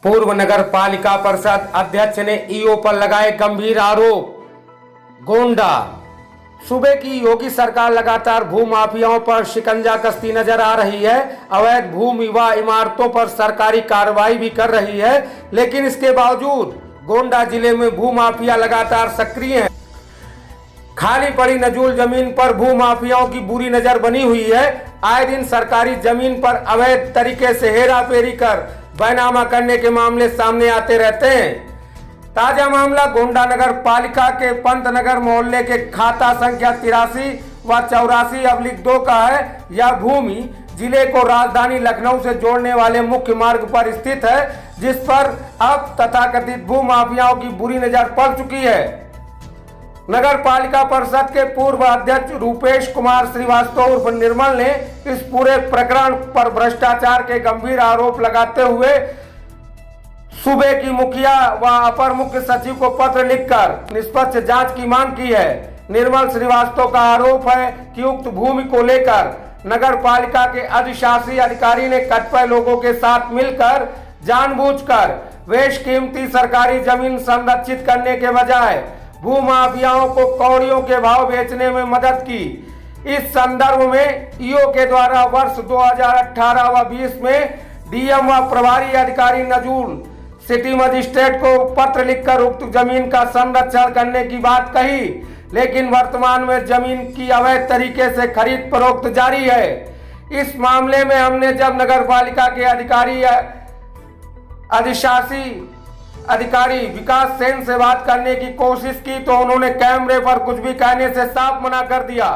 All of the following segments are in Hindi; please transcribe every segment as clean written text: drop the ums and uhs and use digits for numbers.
पूर्व नगर पालिका परिषद अध्यक्ष ने ईओ पर लगाए गंभीर आरोप। गोंडा सूबे की योगी सरकार लगातार भूमाफियाओं पर शिकंजा कसती नजर आ रही है। अवैध भूमि व इमारतों पर सरकारी कार्रवाई भी कर रही है, लेकिन इसके बावजूद गोंडा जिले में भूमाफिया लगातार सक्रिय हैं। खाली पड़ी नजूल जमीन पर भूमाफियाओं की बुरी नजर बनी हुई है। आए दिन सरकारी जमीन पर अवैध तरीके से हेराफेरी कर बैनामा करने के मामले सामने आते रहते हैं। ताजा मामला गोंडा नगर पालिका के पंतनगर मोहल्ले के खाता संख्या 83 व 84/2 का है। यह भूमि जिले को राजधानी लखनऊ से जोड़ने वाले मुख्य मार्ग पर स्थित है, जिस पर अब तथाकथित भूमाफियाओं की बुरी नजर पड़ चुकी है। नगर पालिका परिषद के पूर्व अध्यक्ष रूपेश कुमार श्रीवास्तव उर्फ निर्मल ने इस पूरे प्रकरण पर भ्रष्टाचार के गंभीर आरोप लगाते हुए सूबे की मुखिया व अपर मुख्य सचिव को पत्र लिखकर निष्पक्ष जांच की मांग की है। निर्मल श्रीवास्तव का आरोप है कि उक्त भूमि को लेकर नगर पालिका के अधिशासी अधिकारी ने कतिपय लोगों के साथ मिलकर जानबूझकर बेशकीमती सरकारी जमीन संरक्षित करने के बजाय भूमाफियाओं को कौड़ियों के भाव बेचने में मदद की। इस संदर्भ में ईओ के द्वारा वर्ष 2018 व 20 में डीएम व प्रभारी अधिकारी नजूल सिटी मजिस्ट्रेट को पत्र लिखकर उक्त जमीन का संरक्षण करने की बात कही, लेकिन वर्तमान में जमीन की अवैध तरीके से खरीद फरोख्त जारी है। इस मामले में हमने जब नगर पालिका के अधिशासी अधिकारी विकास सेन से बात करने की कोशिश की तो उन्होंने कैमरे पर कुछ भी कहने से साफ मना कर दिया।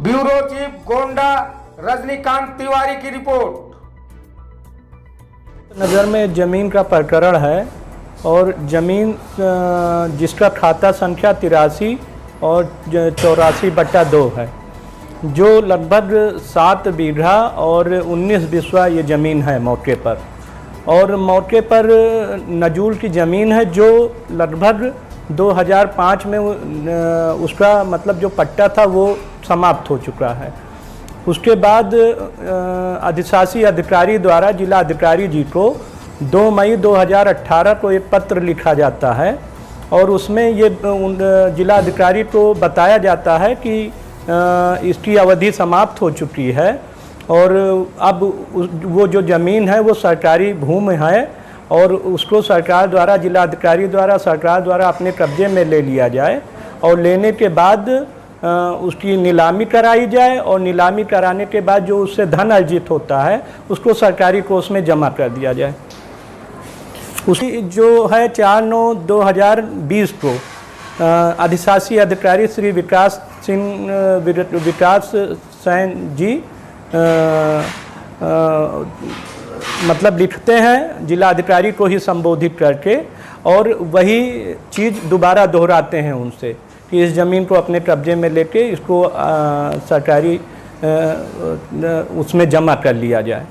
ब्यूरो चीफ गोंडा रजनीकांत तिवारी की रिपोर्ट। नगर में जमीन का प्रकरण है और जमीन जिसका खाता संख्या 83 और 84/2 है, जो लगभग 7 बीघा और 19 बिस्वा ये ज़मीन है मौके पर। और मौके पर नजूल की ज़मीन है जो लगभग 2005 में उसका मतलब जो पट्टा था वो समाप्त हो चुका है। उसके बाद अधिशासी अधिकारी द्वारा जिला अधिकारी जी को 2 मई 2018 को एक पत्र लिखा जाता है और उसमें ये जिला अधिकारी को बताया जाता है कि इसकी अवधि समाप्त हो चुकी है और अब वो जो ज़मीन है वो सरकारी भूमि है और उसको सरकार द्वारा जिला अधिकारी द्वारा सरकार द्वारा अपने कब्जे में ले लिया जाए और लेने के बाद उसकी नीलामी कराई जाए और नीलामी कराने के बाद जो उससे धन अर्जित होता है उसको सरकारी कोष में जमा कर दिया जाए। उसी जो है 4/9/2020 को अधिशासी अधिकारी श्री विकास सेन जी मतलब लिखते हैं जिला अधिकारी को ही संबोधित करके और वही चीज़ दोबारा दोहराते हैं उनसे कि इस ज़मीन को अपने कब्जे में लेके इसको सरकारी उसमें जमा कर लिया जाए।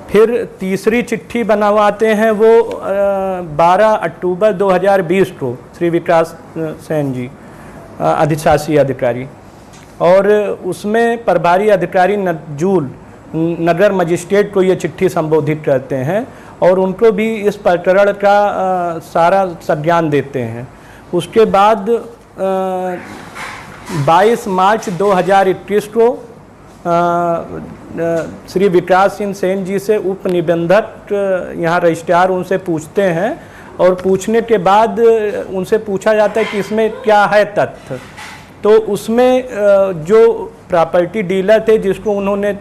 फिर तीसरी चिट्ठी बनवाते हैं वो 12 अक्टूबर 2020 को श्री विकास सेन जी अधिशासी अधिकारी, और उसमें प्रभारी अधिकारी नजूल नगर मजिस्ट्रेट को ये चिट्ठी संबोधित करते हैं और उनको भी इस प्रकरण का सारा संज्ञान देते हैं। उसके बाद 22 मार्च 2021 को श्री विकास सिंह सेन जी से उप निबंधक यहाँ रजिस्ट्रार उनसे पूछते हैं और पूछने के बाद उनसे पूछा जाता है कि इसमें क्या है तथ्य। तो उसमें जो प्रॉपर्टी डीलर थे जिसको उन्होंने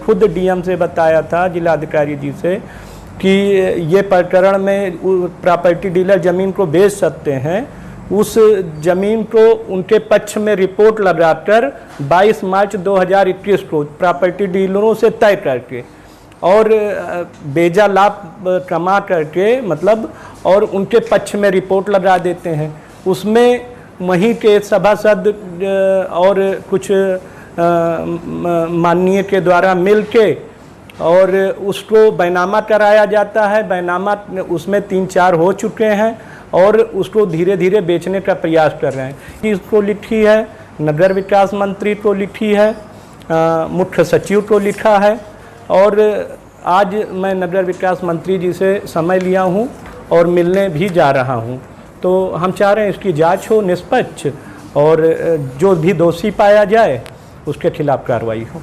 खुद डीएम से बताया था जिला अधिकारी जी से कि ये प्रकरण में प्रॉपर्टी डीलर ज़मीन को बेच सकते हैं, उस ज़मीन को उनके पक्ष में रिपोर्ट लगाकर 22 मार्च 2021 को प्रॉपर्टी डीलरों से तय करके और बेजा लाभ कमा करके मतलब और उनके पक्ष में रिपोर्ट लगा देते हैं। उसमें वहीं के सभासद और कुछ माननीय के द्वारा मिलके और उसको बैनामा कराया जाता है। बैनामा उसमें 3-4 हो चुके हैं और उसको धीरे धीरे बेचने का प्रयास कर रहे हैं। इसको लिखी है नगर विकास मंत्री को लिखी है, मुख्य सचिव को लिखा है और आज मैं नगर विकास मंत्री जी से समय लिया हूँ और मिलने भी जा रहा हूँ। तो हम चाह रहे हैं इसकी जांच हो निष्पक्ष और जो भी दोषी पाया जाए उसके खिलाफ कार्रवाई हो।